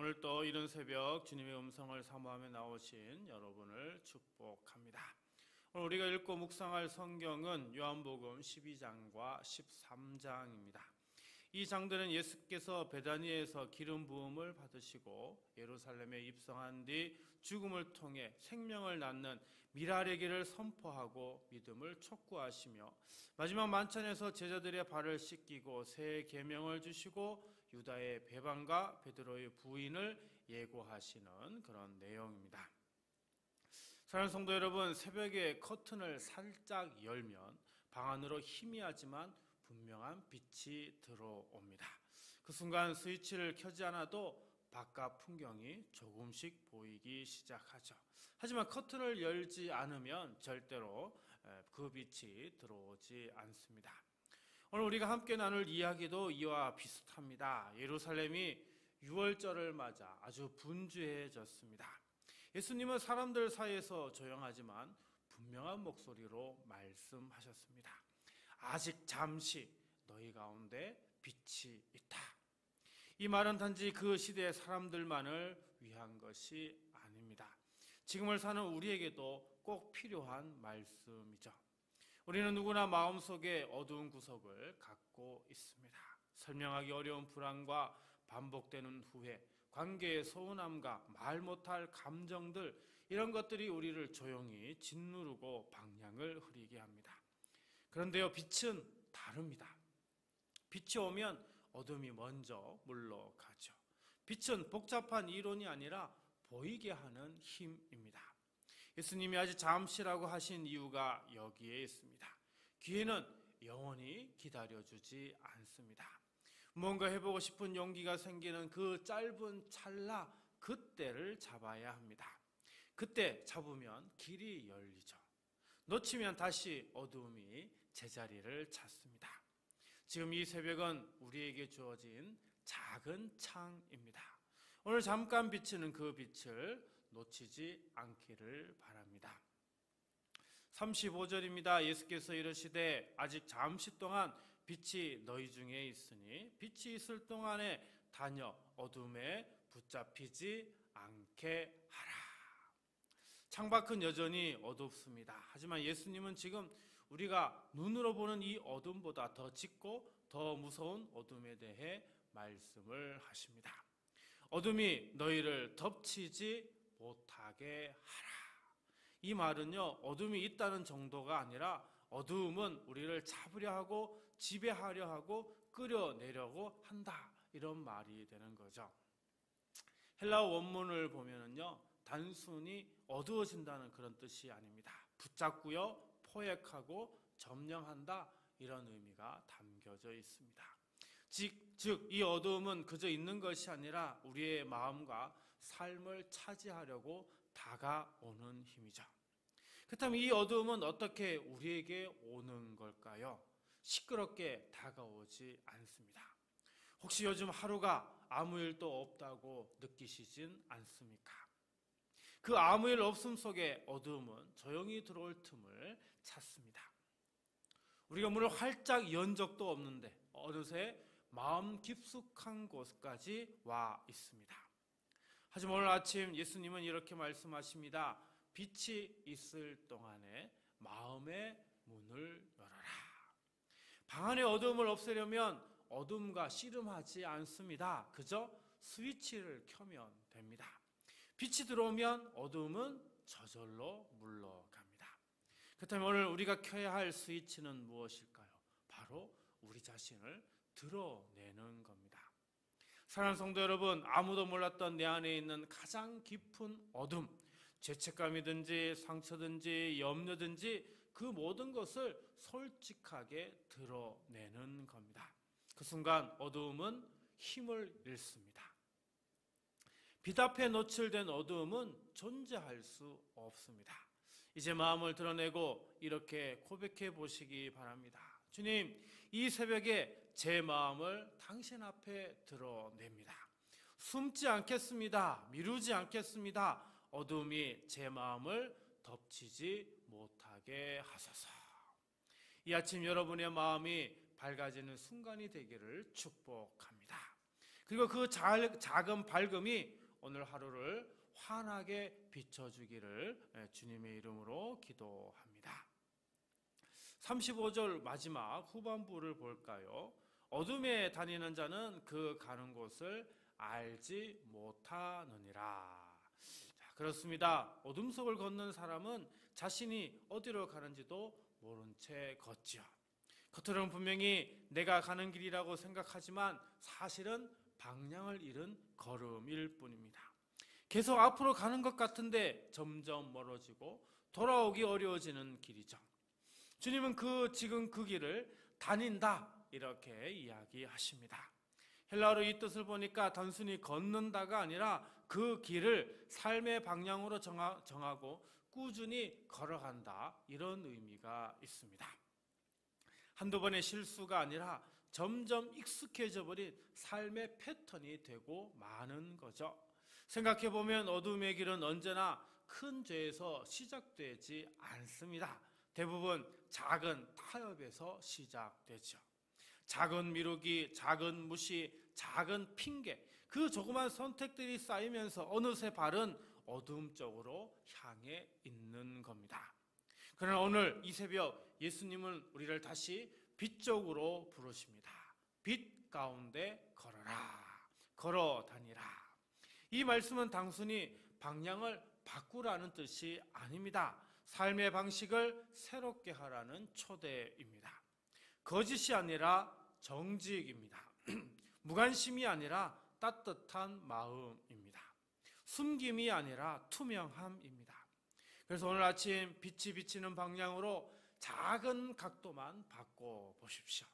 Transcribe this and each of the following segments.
오늘 또 이른 새벽 주님의 음성을 사모하며 나오신 여러분을 축복합니다. 오늘 우리가 읽고 묵상할 성경은 요한복음 12장과 13장입니다. 이 장들은 예수께서 베다니에서 기름 부음을 받으시고 예루살렘에 입성한 뒤 죽음을 통해 생명을 낳는 미랄의 선포하고 믿음을 촉구하시며 마지막 만찬에서 제자들의 발을 씻기고 새 계명을 주시고 유다의 배반과 베드로의 부인을 예고하시는 그런 내용입니다. 사랑하는 성도 여러분, 새벽에 커튼을 살짝 열면 방 안으로 희미하지만 분명한 빛이 들어옵니다. 그 순간 스위치를 켜지 않아도 바깥 풍경이 조금씩 보이기 시작하죠. 하지만 커튼을 열지 않으면 절대로 그 빛이 들어오지 않습니다. 오늘 우리가 함께 나눌 이야기도 이와 비슷합니다. 예루살렘이 유월절을 맞아 아주 분주해졌습니다. 예수님은 사람들 사이에서 조용하지만 분명한 목소리로 말씀하셨습니다. 아직 잠시 너희 가운데 빛이 있다. 이 말은 단지 그 시대의 사람들만을 위한 것이 아닙니다. 지금을 사는 우리에게도 꼭 필요한 말씀이죠. 우리는 누구나 마음속에 어두운 구석을 갖고 있습니다. 설명하기 어려운 불안과 반복되는 후회, 관계의 서운함과 말 못할 감정들, 이런 것들이 우리를 조용히 짓누르고 방향을 흐리게 합니다. 그런데요, 빛은 다릅니다. 빛이 오면 어둠이 먼저 물러가죠. 빛은 복잡한 이론이 아니라 보이게 하는 힘입니다. 예수님이 아직 잠시라고 하신 이유가 여기에 있습니다. 기회는 영원히 기다려주지 않습니다. 뭔가 해보고 싶은 용기가 생기는 그 짧은 찰나, 그때를 잡아야 합니다. 그때 잡으면 길이 열리죠. 놓치면 다시 어두움이 제자리를 찾습니다. 지금 이 새벽은 우리에게 주어진 작은 창입니다. 오늘 잠깐 비치는 그 빛을 놓치지 않기를 바랍니다. 35절입니다. 예수께서 이르시되 아직 잠시 동안 빛이 너희 중에 있으니 빛이 있을 동안에 다녀 어둠에 붙잡히지 않게 하라. 창밖은 여전히 어둡습니다. 하지만 예수님은 지금 우리가 눈으로 보는 이 어둠보다 더 짙고 더 무서운 어둠에 대해 말씀을 하십니다. 어둠이 너희를 덮치지 못하게 하라. 이 말은요, 어둠이 있다는 정도가 아니라 어두움은 우리를 잡으려 하고 지배하려 하고 끌어내려고 한다, 이런 말이 되는 거죠. 헬라어 원문을 보면은요, 단순히 어두워진다는 그런 뜻이 아닙니다. 붙잡고요, 포획하고 점령한다, 이런 의미가 담겨져 있습니다. 즉 이 어두움은 그저 있는 것이 아니라 우리의 마음과 삶을 차지하려고 다가오는 힘이죠. 그렇다면 이 어두움은 어떻게 우리에게 오는 걸까요? 시끄럽게 다가오지 않습니다. 혹시 요즘 하루가 아무 일도 없다고 느끼시진 않습니까? 그 아무 일 없음 속에 어두움은 조용히 들어올 틈을 찾습니다. 우리가 문을 활짝 연 적도 없는데 어느새 마음 깊숙한 곳까지 와 있습니다. 하지만 오늘 아침 예수님은 이렇게 말씀하십니다. 빛이 있을 동안에 마음의 문을 열어라. 방 안의 어두움을 없애려면 어둠과 씨름하지 않습니다. 그저 스위치를 켜면 됩니다. 빛이 들어오면 어두움은 저절로 물러갑니다. 그렇다면 오늘 우리가 켜야 할 스위치는 무엇일까요? 바로 우리 자신을 드러내는 겁니다. 사랑하는 성도 여러분, 아무도 몰랐던 내 안에 있는 가장 깊은 어둠, 죄책감이든지 상처든지 염려든지 그 모든 것을 솔직하게 드러내는 겁니다. 그 순간 어두움은 힘을 잃습니다. 빛 앞에 노출된 어두움은 존재할 수 없습니다. 이제 마음을 드러내고 이렇게 고백해 보시기 바랍니다. 주님, 이 새벽에 제 마음을 당신 앞에 드러냅니다. 숨지 않겠습니다. 미루지 않겠습니다. 어둠이 제 마음을 덮치지 못하게 하소서. 이 아침 여러분의 마음이 밝아지는 순간이 되기를 축복합니다. 그리고 그 작은 밝음이 오늘 하루를 환하게 비춰주기를 주님의 이름으로 기도합니다. 35절 마지막 후반부를 볼까요? 어둠에 다니는 자는 그 가는 곳을 알지 못하느니라. 자, 그렇습니다. 어둠 속을 걷는 사람은 자신이 어디로 가는지도 모른 채 걷지요. 겉으로는 분명히 내가 가는 길이라고 생각하지만 사실은 방향을 잃은 걸음일 뿐입니다. 계속 앞으로 가는 것 같은데 점점 멀어지고 돌아오기 어려워지는 길이죠. 주님은 지금 그 길을 다닌다 이렇게 이야기하십니다. 헬라어로 이 뜻을 보니까 단순히 걷는다가 아니라 그 길을 삶의 방향으로 정하고 꾸준히 걸어간다 이런 의미가 있습니다. 한두 번의 실수가 아니라 점점 익숙해져 버린 삶의 패턴이 되고 마는 거죠. 생각해보면 어둠의 길은 언제나 큰 죄에서 시작되지 않습니다. 대부분 작은 타협에서 시작되죠. 작은 미루기, 작은 무시, 작은 핑계, 그 조그만 선택들이 쌓이면서 어느새 발은 어둠 쪽으로 향해 있는 겁니다. 그러나 오늘 이 새벽 예수님은 우리를 다시 빛 쪽으로 부르십니다. 빛 가운데 걸어라, 걸어 다니라. 이 말씀은 단순히 방향을 바꾸라는 뜻이 아닙니다. 삶의 방식을 새롭게 하라는 초대입니다. 거짓이 아니라 정직입니다. 무관심이 아니라 따뜻한 마음입니다. 숨김이 아니라 투명함입니다. 그래서 오늘 아침 빛이 비치는 방향으로 작은 각도만 바꿔보십시오.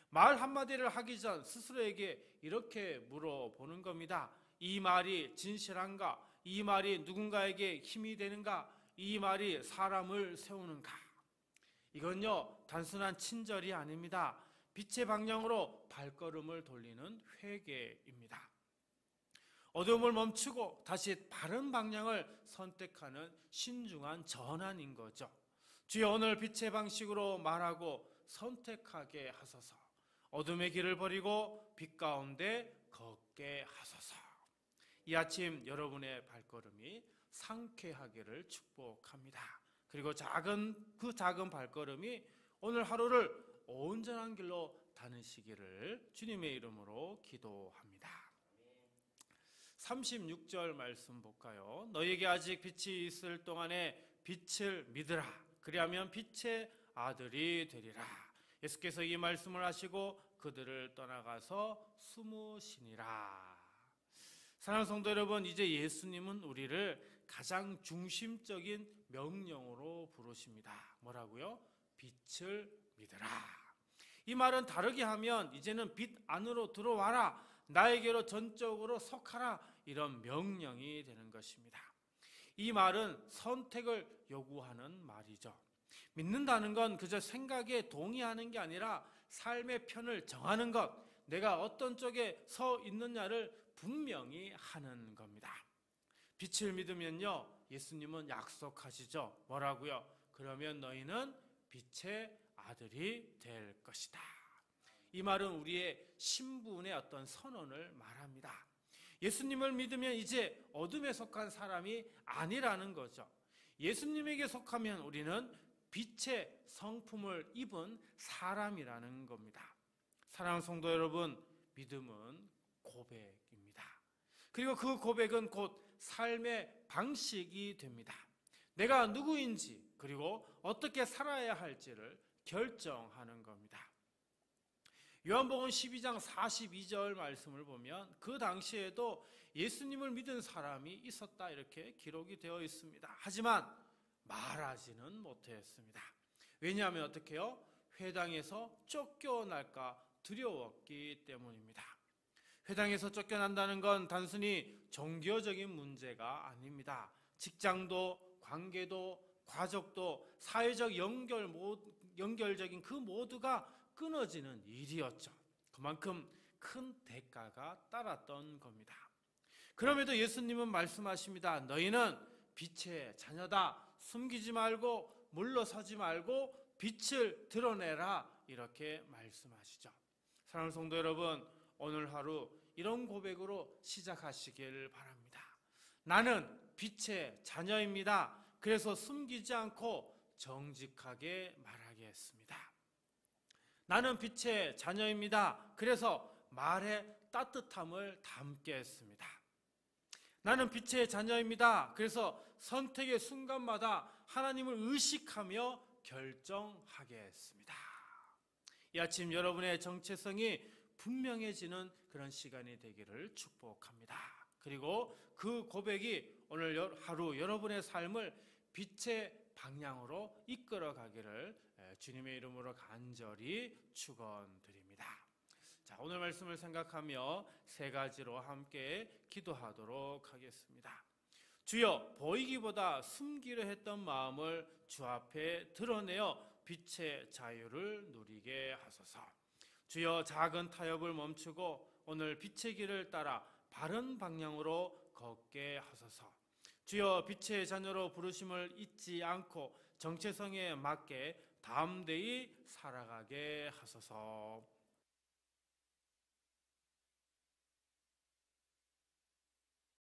말 한마디를 하기 전 스스로에게 이렇게 물어보는 겁니다. 이 말이 진실한가? 이 말이 누군가에게 힘이 되는가? 이 말이 사람을 세우는가? 이건요, 단순한 친절이 아닙니다. 빛의 방향으로 발걸음을 돌리는 회개입니다. 어둠을 멈추고 다시 바른 방향을 선택하는 신중한 전환인 거죠. 주여, 오늘 빛의 방식으로 말하고 선택하게 하소서. 어둠의 길을 버리고 빛 가운데 걷게 하소서. 이 아침 여러분의 발걸음이 상쾌하기를 축복합니다. 그리고 그 작은 발걸음이 오늘 하루를 온전한 길로 다니시기를 주님의 이름으로 기도합니다. 36절 말씀 볼까요? 너에게 아직 빛이 있을 동안에 빛을 믿으라. 그리하면 빛의 아들이 되리라. 예수께서 이 말씀을 하시고 그들을 떠나가서 숨으시니라. 사랑하는 성도 여러분, 이제 예수님은 우리를 가장 중심적인 명령으로 부르십니다. 뭐라고요? 빛을 믿으라. 이 말은 다르게 하면 이제는 빛 안으로 들어와라, 나에게로 전적으로 속하라, 이런 명령이 되는 것입니다. 이 말은 선택을 요구하는 말이죠. 믿는다는 건 그저 생각에 동의하는 게 아니라 삶의 편을 정하는 것, 내가 어떤 쪽에 서 있느냐를 분명히 하는 겁니다. 빛을 믿으면요, 예수님은 약속하시죠. 뭐라고요? 그러면 너희는 빛의 아들이 될 것이다. 이 말은 우리의 신분의 어떤 선언을 말합니다. 예수님을 믿으면 이제 어둠에 속한 사람이 아니라는 거죠. 예수님에게 속하면 우리는 빛의 성품을 입은 사람이라는 겁니다. 사랑하는 성도 여러분, 믿음은 고백입니다. 그리고 그 고백은 곧 삶의 방식이 됩니다. 내가 누구인지 그리고 어떻게 살아야 할지를 결정하는 겁니다. 요한복음 12장 42절 말씀을 보면 그 당시에도 예수님을 믿은 사람이 있었다 이렇게 기록이 되어 있습니다. 하지만 말하지는 못했습니다. 왜냐하면 어떻게 해요? 회당에서 쫓겨날까 두려웠기 때문입니다. 회당에서 쫓겨난다는 건 단순히 종교적인 문제가 아닙니다. 직장도, 관계도, 가족도, 사회적 연결적인 그 모두가 끊어지는 일이었죠. 그만큼 큰 대가가 따랐던 겁니다. 그럼에도 예수님은 말씀하십니다. 너희는 빛의 자녀다. 숨기지 말고 물러서지 말고 빛을 드러내라. 이렇게 말씀하시죠. 사랑하는 성도 여러분, 오늘 하루 이런 고백으로 시작하시길 바랍니다. 나는 빛의 자녀입니다. 그래서 숨기지 않고 정직하게 말하겠습니다. 나는 빛의 자녀입니다. 그래서 말에 따뜻함을 담겠습니다. 나는 빛의 자녀입니다. 그래서 선택의 순간마다 하나님을 의식하며 결정하겠습니다. 이 아침 여러분의 정체성이 분명해지는 그런 시간이 되기를 축복합니다. 그리고 그 고백이 오늘 하루 여러분의 삶을 빛의 방향으로 이끌어 가기를 주님의 이름으로 간절히 축원드립니다. 자, 오늘 말씀을 생각하며 세 가지로 함께 기도하도록 하겠습니다. 주여, 보이기보다 숨기려 했던 마음을 주 앞에 드러내어 빛의 자유를 누리게 하소서. 주여, 작은 타협을 멈추고 오늘 빛의 길을 따라 바른 방향으로 걷게 하소서. 주여, 빛의 자녀로 부르심을 잊지 않고 정체성에 맞게 담대히 살아가게 하소서.